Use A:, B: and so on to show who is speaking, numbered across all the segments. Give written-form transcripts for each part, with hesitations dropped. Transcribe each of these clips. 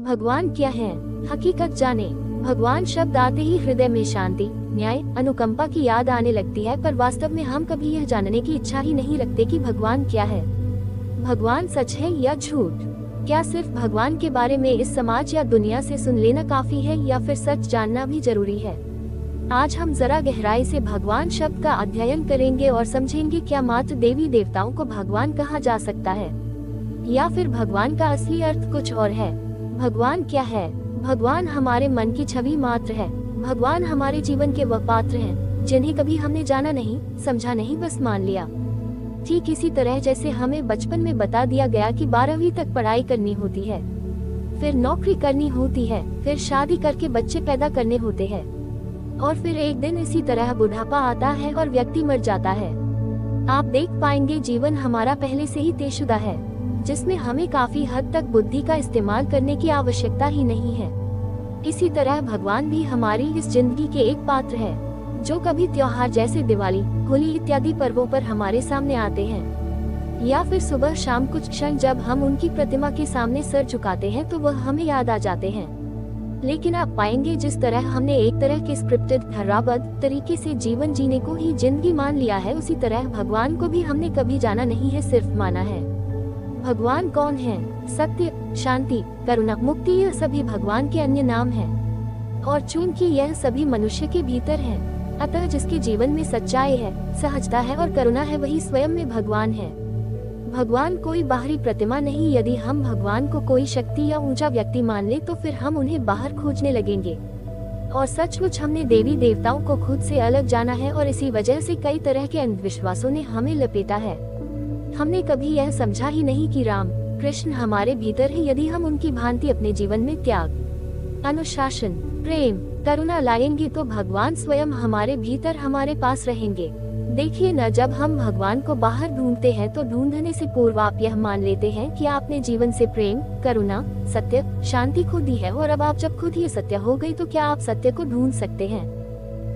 A: भगवान क्या है? हकीकत जाने। भगवान शब्द आते ही हृदय में शांति, न्याय, अनुकंपा की याद आने लगती है, पर वास्तव में हम कभी यह जानने की इच्छा ही नहीं रखते कि भगवान क्या है। भगवान सच है या झूठ? क्या सिर्फ भगवान के बारे में इस समाज या दुनिया से सुन लेना काफी है, या फिर सच जानना भी जरूरी है? आज हम जरा गहराई से भगवान शब्द का अध्ययन करेंगे और समझेंगे क्या मात्र देवी देवताओं को भगवान कहा जा सकता है, या फिर भगवान का असली अर्थ कुछ और है। भगवान क्या है? भगवान हमारे मन की छवि मात्र है। भगवान हमारे जीवन के वह पात्र हैं जिन्हें कभी हमने जाना नहीं, समझा नहीं, बस मान लिया। ठीक इसी तरह जैसे हमें बचपन में बता दिया गया कि 12वीं तक पढ़ाई करनी होती है, फिर नौकरी करनी होती है, फिर शादी करके बच्चे पैदा करने होते हैं, और फिर एक दिन इसी तरह बुढ़ापा आता है और व्यक्ति मर जाता है। आप देख पाएंगे जीवन हमारा पहले से ही तयशुदा है, जिसमें हमें काफी हद तक बुद्धि का इस्तेमाल करने की आवश्यकता ही नहीं है। इसी तरह भगवान भी हमारी इस जिंदगी के एक पात्र है, जो कभी त्योहार जैसे दिवाली, होली इत्यादि पर्वों पर हमारे सामने आते हैं, या फिर सुबह शाम कुछ क्षण जब हम उनकी प्रतिमा के सामने सर झुकाते हैं तो वह हमें याद आ जाते हैं। लेकिन आप पाएंगे जिस तरह हमने एक तरह के स्क्रिप्टेड, धाराबद्ध तरीके से जीवन जीने को ही जिंदगी मान लिया है, उसी तरह भगवान को भी हमने कभी जाना नहीं है, सिर्फ माना है। भगवान कौन है? सत्य, शांति, करुणा, मुक्ति, यह सभी भगवान के अन्य नाम हैं। और चूंकि यह सभी मनुष्य के भीतर हैं, अतः जिसके जीवन में सच्चाई है, सहजता है और करुणा है, वही स्वयं में भगवान है। भगवान कोई बाहरी प्रतिमा नहीं। यदि हम भगवान को कोई शक्ति या ऊंचा व्यक्ति मान ले तो फिर हम उन्हें बाहर खोजने लगेंगे। और सचमुच हमने देवी देवताओं को खुद से अलग जाना है, और इसी वजह से कई तरह के अंधविश्वासों ने हमें लपेटा है। हमने कभी यह समझा ही नहीं कि राम कृष्ण हमारे भीतर है। यदि हम उनकी भांति अपने जीवन में त्याग, अनुशासन, प्रेम, करुणा लाएंगे तो भगवान स्वयं हमारे भीतर हमारे पास रहेंगे। देखिए न, जब हम भगवान को बाहर ढूंढते हैं तो ढूंढने से पूर्व आप यह मान लेते हैं कि आपने जीवन से प्रेम, करुणा, सत्य, शांति खो दी है, और अब आप जब खुद ये सत्य हो गई तो क्या आप सत्य को ढूंढ सकते हैं?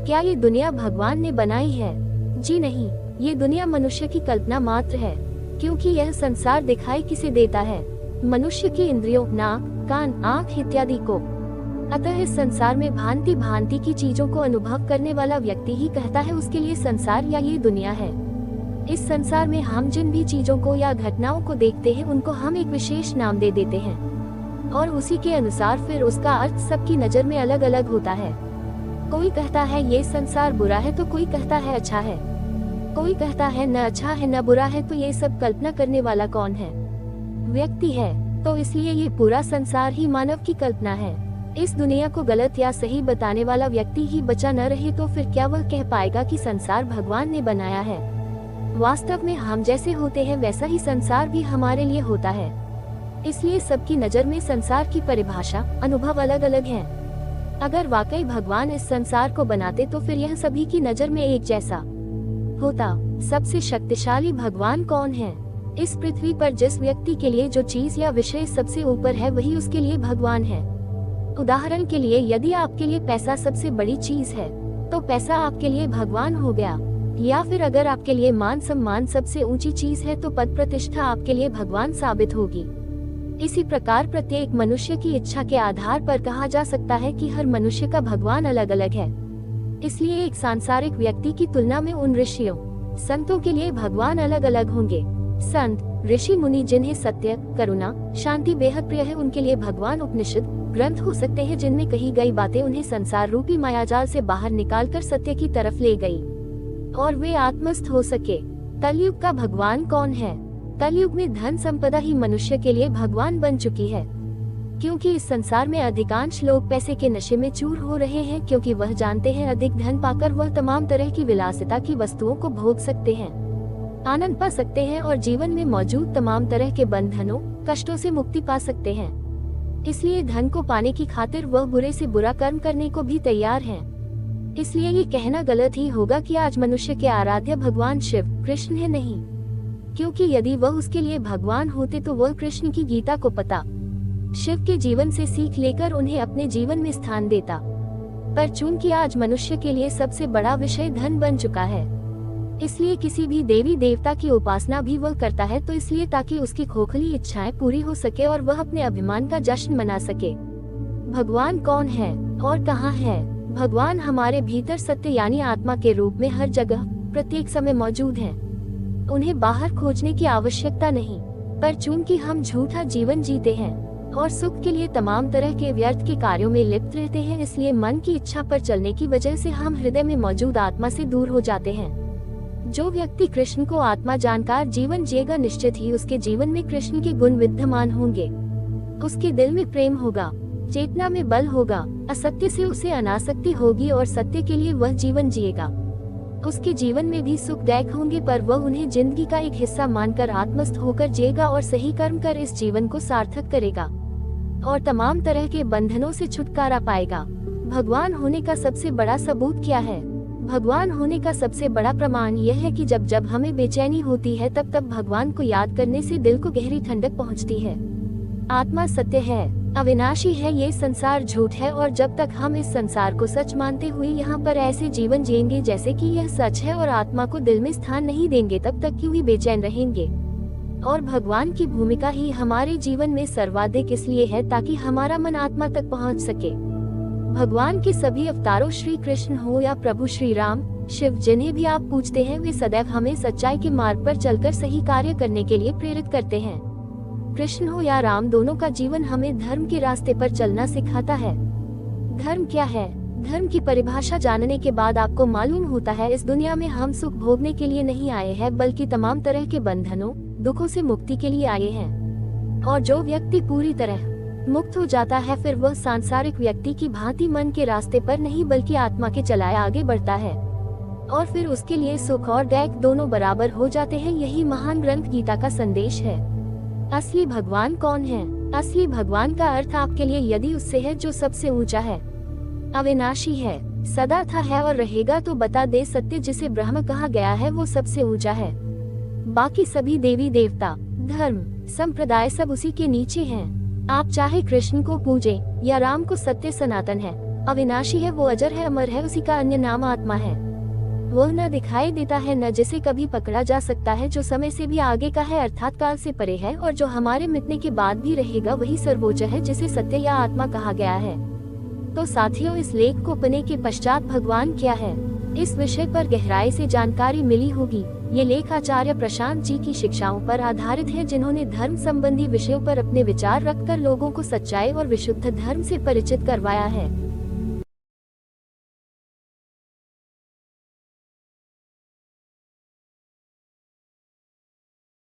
A: क्या ये दुनिया भगवान ने बनाई है? जी नहीं, ये दुनिया मनुष्य की कल्पना मात्र है, क्योंकि यह संसार दिखाई किसे देता है? मनुष्य की इंद्रियों, नाक, कान, आँख इत्यादि को। अतः इस संसार में भांति भांति की चीजों को अनुभव करने वाला व्यक्ति ही कहता है उसके लिए संसार या ये दुनिया है। इस संसार में हम जिन भी चीजों को या घटनाओं को देखते हैं उनको हम एक विशेष नाम दे देते हैं, और उसी के अनुसार फिर उसका अर्थ सबकी नजर में अलग अलग होता है। कोई कहता है ये संसार बुरा है तो कोई कहता है अच्छा है, कोई कहता है न अच्छा है न बुरा है। तो ये सब कल्पना करने वाला कौन है? व्यक्ति है। तो इसलिए ये पूरा संसार ही मानव की कल्पना है। इस दुनिया को गलत या सही बताने वाला व्यक्ति ही बचा न रहे तो फिर क्या वह कह पाएगा कि संसार भगवान ने बनाया है? वास्तव में हम जैसे होते हैं वैसा ही संसार भी हमारे लिए होता है। इसलिए सबकी नजर में संसार की परिभाषा, अनुभव अलग अलग है। अगर वाकई भगवान इस संसार को बनाते तो फिर यह सभी की नजर में एक जैसा होता। सबसे शक्तिशाली भगवान कौन है? इस पृथ्वी पर जिस व्यक्ति के लिए जो चीज या विषय सबसे ऊपर है वही उसके लिए भगवान है। उदाहरण के लिए, यदि आपके लिए पैसा सबसे बड़ी चीज है तो पैसा आपके लिए भगवान हो गया। या फिर अगर आपके लिए मान सम्मान सबसे ऊंची चीज है तो पद प्रतिष्ठा आपके लिए भगवान साबित होगी। इसी प्रकार प्रत्येक मनुष्य की इच्छा के आधार पर कहा जा सकता है कि हर मनुष्य का भगवान अलग अलग है। इसलिए एक सांसारिक व्यक्ति की तुलना में उन ऋषियों, संतों के लिए भगवान अलग अलग होंगे। संत, ऋषि मुनि जिन्हें सत्य, करुणा, शांति बेहद प्रिय है, उनके लिए भगवान उपनिषद ग्रंथ हो सकते हैं जिनमें कही गई बातें उन्हें संसार रूपी मायाजाल से बाहर निकालकर सत्य की तरफ ले गई और वे आत्मस्थ हो सके। कलयुग का भगवान कौन है? कलयुग में धन संपदा ही मनुष्य के लिए भगवान बन चुकी है, क्योंकि इस संसार में अधिकांश लोग पैसे के नशे में चूर हो रहे हैं, क्योंकि वह जानते हैं अधिक धन पाकर वह तमाम तरह की विलासिता की वस्तुओं को भोग सकते हैं, आनंद पा सकते हैं और जीवन में मौजूद तमाम तरह के बंधनों, कष्टों से मुक्ति पा सकते हैं। इसलिए धन को पाने की खातिर वह बुरे से बुरा कर्म करने को भी तैयार हैं। इसलिए ये कहना गलत ही होगा कि आज मनुष्य के आराध्य भगवान शिव, कृष्ण है, नहीं। क्योंकि यदि वह उसके लिए भगवान होते तो वह कृष्ण की गीता को पता, शिव के जीवन से सीख लेकर उन्हें अपने जीवन में स्थान देता। पर चूंकि आज मनुष्य के लिए सबसे बड़ा विषय धन बन चुका है, इसलिए किसी भी देवी देवता की उपासना भी वह करता है तो इसलिए ताकि उसकी खोखली इच्छाएं पूरी हो सके और वह अपने अभिमान का जश्न मना सके। भगवान कौन है और कहाँ है? भगवान हमारे भीतर सत्य यानी आत्मा के रूप में हर जगह प्रत्येक समय मौजूद हैं। उन्हें बाहर खोजने की आवश्यकता नहीं, पर चूंकि हम झूठा जीवन जीते हैं और सुख के लिए तमाम तरह के व्यर्थ के कार्यों में लिप्त रहते हैं, इसलिए मन की इच्छा पर चलने की वजह से हम हृदय में मौजूद आत्मा से दूर हो जाते हैं। जो व्यक्ति कृष्ण को आत्मा जानकर जीवन जिएगा, निश्चित ही उसके जीवन में कृष्ण के गुण विद्यमान होंगे। उसके दिल में प्रेम होगा, चेतना में बल होगा, असत्य से उसे अनासक्ति होगी और सत्य के लिए वह जीवन जिएगा। उसके जीवन में भी सुखदायक होंगे, पर वह उन्हें जिंदगी का एक हिस्सा मानकर आत्मस्थ होकर जिएगा और सही कर्म कर इस जीवन को सार्थक करेगा और तमाम तरह के बंधनों से छुटकारा पाएगा। भगवान होने का सबसे बड़ा सबूत क्या है? भगवान होने का सबसे बड़ा प्रमाण यह है कि जब जब हमें बेचैनी होती है तब तब भगवान को याद करने से दिल को गहरी ठंडक पहुंचती है। आत्मा सत्य है, अविनाशी है, ये संसार झूठ है और जब तक हम इस संसार को सच मानते हुए यहाँ पर ऐसे जीवन जिएंगे जैसे कि यह सच है और आत्मा को दिल में स्थान नहीं देंगे, तब तक क्यों ही बेचैन रहेंगे। और भगवान की भूमिका ही हमारे जीवन में सर्वाधिक इसलिए है ताकि हमारा मन आत्मा तक पहुँच सके। भगवान के सभी अवतारों, श्री कृष्ण हो या प्रभु श्री राम, शिव, जिन्हें भी आप पूजते हैं, वे सदैव हमें सच्चाई के मार्ग पर चलकर सही कार्य करने के लिए प्रेरित करते हैं। कृष्ण हो या राम, दोनों का जीवन हमें धर्म के रास्ते पर चलना सिखाता है। धर्म क्या है? धर्म की परिभाषा जानने के बाद आपको मालूम होता है इस दुनिया में हम सुख भोगने के लिए नहीं आए हैं, बल्कि तमाम तरह के बंधनों दुखों से मुक्ति के लिए आए हैं। और जो व्यक्ति पूरी तरह मुक्त हो जाता है, फिर वह सांसारिक व्यक्ति की भांति मन के रास्ते पर नहीं बल्कि आत्मा के चलाए आगे बढ़ता है और फिर उसके लिए सुख और दैक दोनों बराबर हो जाते हैं। यही महान ग्रंथ गीता का संदेश है। असली भगवान कौन है? असली भगवान का अर्थ आपके लिए यदि उससे है जो सबसे ऊंचा है, अविनाशी है, सदा था, है और रहेगा, तो बता दे सत्य जिसे ब्रह्म कहा गया है वो सबसे ऊंचा है। बाकी सभी देवी देवता, धर्म, संप्रदाय सब उसी के नीचे हैं। आप चाहे कृष्ण को पूजे या राम को, सत्य सनातन है, अविनाशी है, वो अजर है, अमर है, उसी का अन्य नाम आत्मा है। वह न दिखाई देता है, न जिसे कभी पकड़ा जा सकता है, जो समय से भी आगे का है अर्थात काल से परे है और जो हमारे मिटने के बाद भी रहेगा, वही सर्वोच्च है जिसे सत्य या आत्मा कहा गया है। तो साथियों, इस लेख को पढ़ने के पश्चात भगवान क्या है, इस विषय पर गहराई से जानकारी मिली होगी। ये लेख आचार्य प्रशांत जी की शिक्षाओं पर आधारित है, जिन्होंने धर्म संबंधी विषयों पर अपने विचार रखकर लोगों को सच्चाई और विशुद्ध धर्म से परिचित करवाया है।